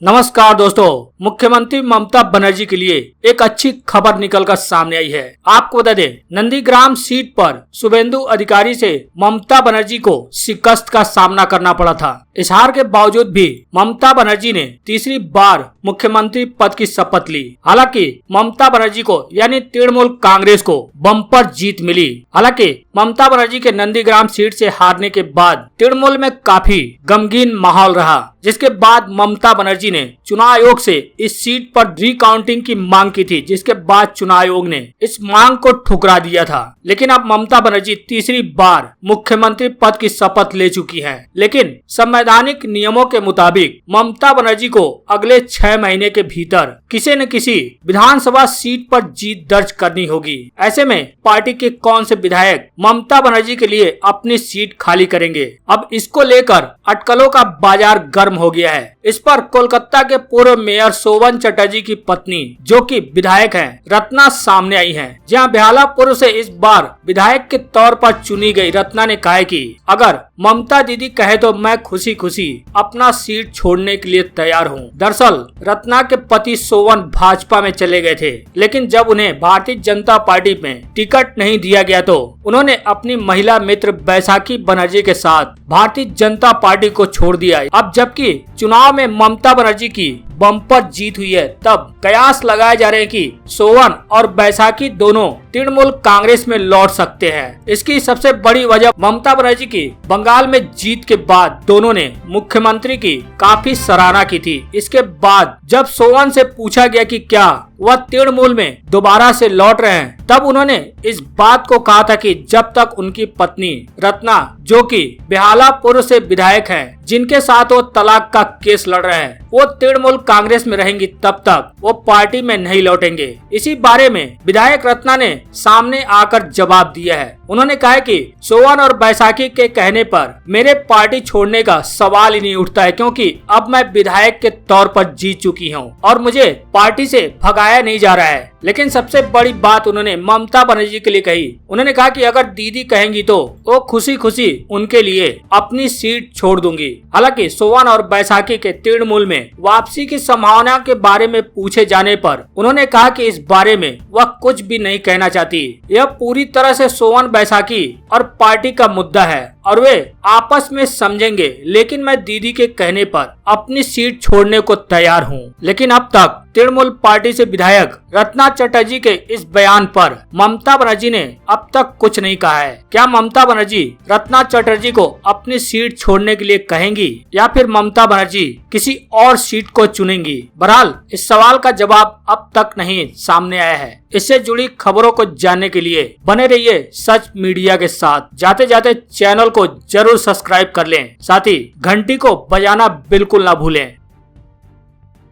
नमस्कार दोस्तों, मुख्यमंत्री ममता बनर्जी के लिए एक अच्छी खबर निकलकर सामने आई है। आपको बता दें, नंदीग्राम सीट पर शुभेंदु अधिकारी से ममता बनर्जी को शिकस्त का सामना करना पड़ा था। इस हार के बावजूद भी ममता बनर्जी ने तीसरी बार मुख्यमंत्री पद की शपथ ली। हालांकि ममता बनर्जी को यानी तृणमूल कांग्रेस को बम्पर जीत मिली। हालांकि ममता बनर्जी के नंदीग्राम सीट से हारने के बाद तृणमूल में काफी गमगीन माहौल रहा, जिसके बाद ममता बनर्जी ने चुनाव आयोग से इस सीट पर रिकाउंटिंग की मांग की थी, जिसके बाद चुनाव आयोग ने इस मांग को ठुकरा दिया था। लेकिन अब ममता बनर्जी तीसरी बार मुख्यमंत्री पद की शपथ ले चुकी हैं। लेकिन संवैधानिक नियमों के मुताबिक ममता बनर्जी को अगले 6 महीने के भीतर किसी न किसी विधानसभा सीट पर जीत दर्ज करनी होगी। ऐसे में पार्टी के कौन से विधायक ममता बनर्जी के लिए अपनी सीट खाली करेंगे, अब इसको लेकर अटकलों का बाजार गर्म हो गया है। इस पर कोलकाता के पूर्व मेयर शोभन चटर्जी की पत्नी, जो कि विधायक हैं, रत्ना सामने आई हैं। जहां बेहालापुर से इस बार विधायक के तौर पर चुनी गई रत्ना ने कहा कि अगर ममता दीदी कहे तो मैं खुशी खुशी अपना सीट छोड़ने के लिए तैयार हूं। दरअसल रत्ना के पति शोभन भाजपा में चले गए थे, लेकिन जब उन्हें भारतीय जनता पार्टी में टिकट नहीं दिया गया तो उन्होंने अपनी महिला मित्र बैसाखी बनर्जी के साथ भारतीय जनता पार्टी को छोड़ दिया। अब जबकि चुनाव में ममता बनर्जी की बम्पर जीत हुई है, तब कयास लगाए जा रहे हैं कि शोभन और बैसाखी दोनों तृणमूल कांग्रेस में लौट सकते हैं। इसकी सबसे बड़ी वजह ममता बनर्जी की बंगाल में जीत के बाद दोनों ने मुख्यमंत्री की काफी सराहना की थी। इसके बाद जब शोभन से पूछा गया कि क्या वह तृणमूल में दोबारा से लौट रहे हैं, तब उन्होंने इस बात को कहा था कि जब तक उनकी पत्नी रत्ना, जो कि बेहालापुर से विधायक हैं, जिनके साथ वो तलाक का केस लड़ रहे हैं, वो तृणमूल कांग्रेस में रहेंगी, तब तक वो पार्टी में नहीं लौटेंगे। इसी बारे में विधायक रत्ना ने सामने आकर जवाब दिया है। उन्होंने कहा कि शोभन और बैसाखी के कहने पर मेरे पार्टी छोड़ने का सवाल ही नहीं उठता है, क्योंकि अब मैं विधायक के तौर पर जीत चुकी हूँ और मुझे पार्टी से भगाया नहीं जा रहा है। लेकिन सबसे बड़ी बात उन्होंने ममता बनर्जी के लिए कही। उन्होंने कहा कि अगर दीदी कहेंगी तो वो खुशी खुशी उनके लिए अपनी सीट छोड़ दूंगी। हालांकि शोभन और बैसाखी के तृणमूल में वापसी की संभावना के बारे में पूछे जाने पर उन्होंने कहा कि इस बारे में वह कुछ भी नहीं कहना चाहती। यह पूरी तरह से शोभन, बैसाखी और पार्टी का मुद्दा है और वे आपस में समझेंगे, लेकिन मैं दीदी के कहने पर अपनी सीट छोड़ने को तैयार हूँ। लेकिन अब तक तृणमूल पार्टी से विधायक रत्ना चटर्जी के इस बयान पर ममता बनर्जी ने अब तक कुछ नहीं कहा है। क्या ममता बनर्जी रत्ना चटर्जी को अपनी सीट छोड़ने के लिए कहेंगी या फिर ममता बनर्जी किसी और सीट को चुनेंगी? बहरहाल इस सवाल का जवाब अब तक नहीं सामने आया है। इससे जुड़ी खबरों को जानने के लिए बने रहिए सच मीडिया के साथ। जाते जाते चैनल को जरूर सब्सक्राइब कर लें, साथ ही घंटी को बजाना बिल्कुल ना भूलें।